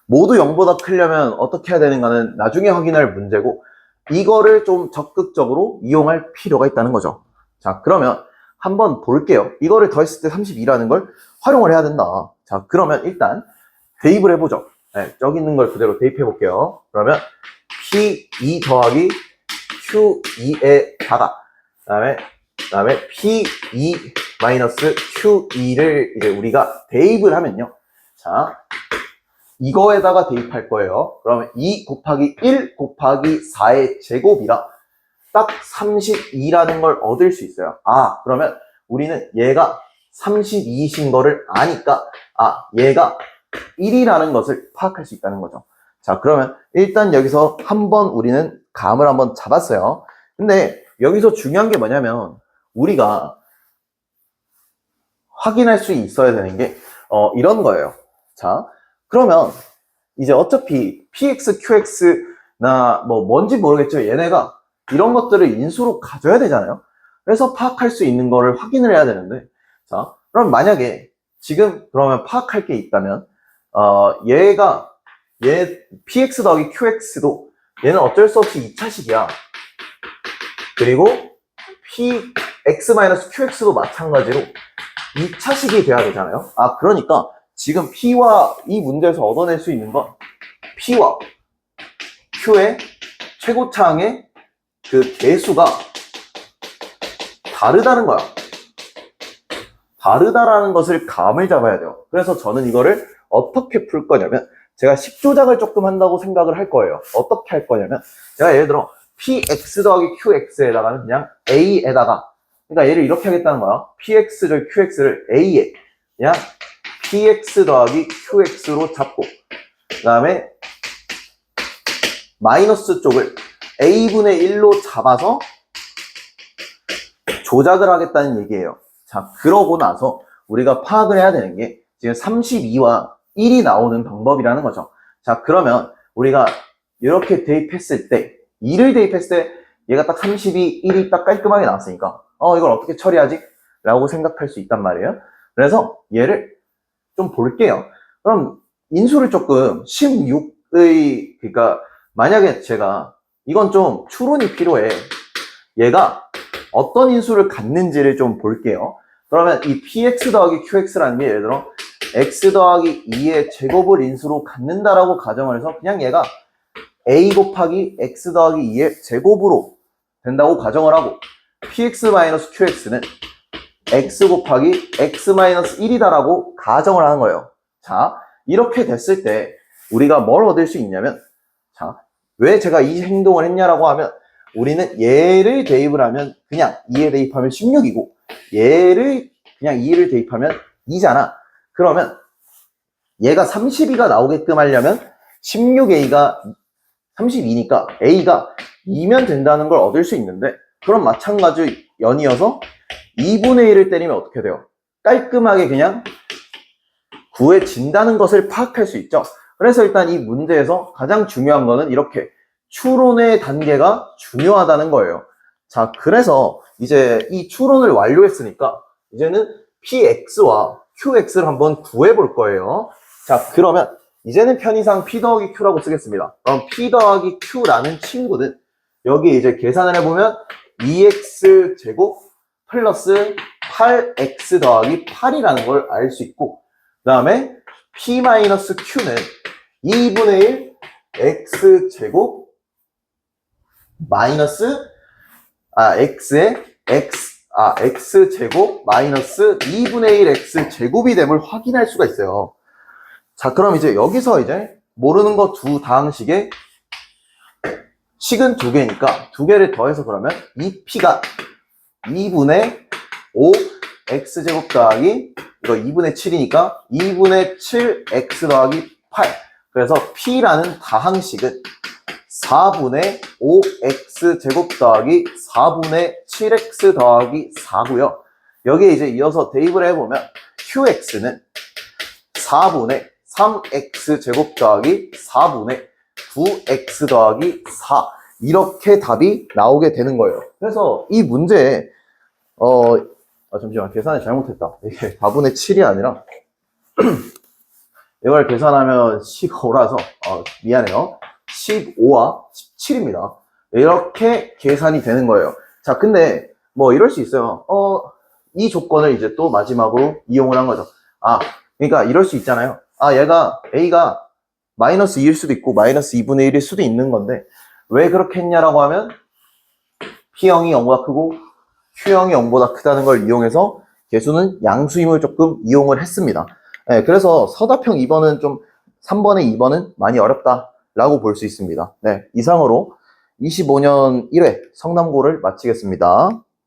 모두 0보다 크려면 어떻게 해야 되는가는 나중에 확인할 문제고, 이거를 좀 적극적으로 이용할 필요가 있다는 거죠. 자, 그러면 한번 볼게요. 이거를 더했을 때 32라는 걸 활용을 해야 된다. 자, 그러면 일단 대입을 해보죠. 네, 저기 있는 걸 그대로 대입해 볼게요. 그러면 P2 더하기 Q2의 다가, 그 다음에 P2 마이너스 Q2를 이제 우리가 대입을 하면요. 자, 이거에다가 대입할 거예요. 그러면 2 곱하기 1 곱하기 4의 제곱이라 딱 32라는 걸 얻을 수 있어요. 그러면 우리는 얘가 32이신 거를 아니까 얘가 1이라는 것을 파악할 수 있다는 거죠. 자, 그러면 일단 여기서 한번 우리는 감을 한번 잡았어요. 근데 여기서 중요한 게 뭐냐면 우리가 확인할 수 있어야 되는 게 이런 거예요. 자, 그러면 이제 어차피 px, qx나 뭐 뭔지 모르겠죠. 얘네가 이런 것들을 인수로 가져야 되잖아요. 그래서 파악할 수 있는 거를 확인을 해야 되는데, 자, 그럼 만약에 지금 그러면 파악할 게 있다면, 얘 px 더하기 qx도 얘는 어쩔 수 없이 2차식이야. 그리고 px-qx도 마찬가지로 2차식이 돼야 되잖아요. 그러니까 지금 p와 이 문제에서 얻어낼 수 있는 건 p와 q의 최고차항의 그 개수가 다르다는 거야. 다르다라는 것을 감을 잡아야 돼요. 그래서 저는 이거를 어떻게 풀 거냐면, 제가 식조작을 조금 한다고 생각을 할 거예요. 어떻게 할 거냐면, 제가 예를 들어 px 더하기 qx에다가는 그냥 a에다가, 그러니까 얘를 이렇게 하겠다는 거야. px 절 qx를 a에 그냥 px 더하기 qx로 잡고, 그 다음에 마이너스 쪽을 a분의 1로 잡아서 조작을 하겠다는 얘기예요. 자, 그러고 나서 우리가 파악을 해야 되는 게 지금 32와 1이 나오는 방법이라는 거죠. 자, 그러면 우리가 이렇게 대입했을 때, 2를 대입했을 때 얘가 딱 32, 1이 딱 깔끔하게 나왔으니까 이걸 어떻게 처리하지? 라고 생각할 수 있단 말이에요. 그래서 얘를 좀 볼게요. 그럼 인수를 조금 16의, 그러니까 만약에 제가, 이건 좀 추론이 필요해. 얘가 어떤 인수를 갖는지를 좀 볼게요. 그러면 이 px 더하기 qx라는 게 예를 들어 x 더하기 2의 제곱을 인수로 갖는다라고 가정을 해서 그냥 얘가 a 곱하기 x 더하기 2의 제곱으로 된다고 가정을 하고, px-qx는 x 곱하기 x-1이다라고 가정을 하는 거예요. 자, 이렇게 됐을 때 우리가 뭘 얻을 수 있냐면, 자, 왜 제가 이 행동을 했냐라고 하면, 우리는 얘를 대입을 하면 그냥 2에 대입하면 16이고 얘를 그냥 2를 대입하면 2잖아. 그러면 얘가 32가 나오게끔 하려면 16a가 32니까 a가 2면 된다는 걸 얻을 수 있는데, 그럼 마찬가지로 연이어서 2분의 1을 때리면 어떻게 돼요? 깔끔하게 그냥 구해진다는 것을 파악할 수 있죠. 그래서 일단 이 문제에서 가장 중요한 거는 이렇게 추론의 단계가 중요하다는 거예요. 자, 그래서 이제 이 추론을 완료했으니까 이제는 px와 qx를 한번 구해볼 거예요. 자, 그러면 이제는 편의상 p 더하기 q라고 쓰겠습니다. 그럼 p 더하기 q라는 친구는 여기 이제 계산을 해보면 2x 제곱 플러스 8x 더하기 8이라는 걸 알 수 있고, 그 다음에 p-q는 2분의 1 x 제곱 마이너스 x 제곱 마이너스 2분의 1 x 제곱이 됨을 확인할 수가 있어요. 자, 그럼 이제 여기서 이제 모르는 거 두 다항식에 식은 두 개니까 두 개를 더해서 그러면 이 p가 2분의 5 x 제곱 더하기 이거 2분의 7이니까 2분의 7 x 더하기 8. 그래서 p라는 다항식은 4분의 5x 제곱 더하기 4분의 7x 더하기 4고요. 여기에 이제 이어서 대입을 해보면 qx는 4분의 3x 제곱 더하기 4분의 9x 더하기 4, 이렇게 답이 나오게 되는 거예요. 그래서 이 문제에 잠시만, 계산을 잘못했다. 이게 4분의 7이 아니라 이걸 계산하면 15라서 미안해요. 15와 17입니다. 이렇게 계산이 되는 거예요. 자, 근데 뭐 이럴 수 있어요. 이 조건을 이제 또 마지막으로 이용을 한 거죠. 그러니까 이럴 수 있잖아요. 얘가 A가 마이너스 2일 수도 있고 마이너스 2분의 1일 수도 있는 건데, 왜 그렇게 했냐라고 하면 P형이 0보다 크고 Q형이 0보다 크다는 걸 이용해서 개수는 양수임을 조금 이용을 했습니다. 네, 그래서 서답형 2번은 좀 3번의 2번은 많이 어렵다라고 볼 수 있습니다. 네, 이상으로 25년 1회 성남고를 마치겠습니다.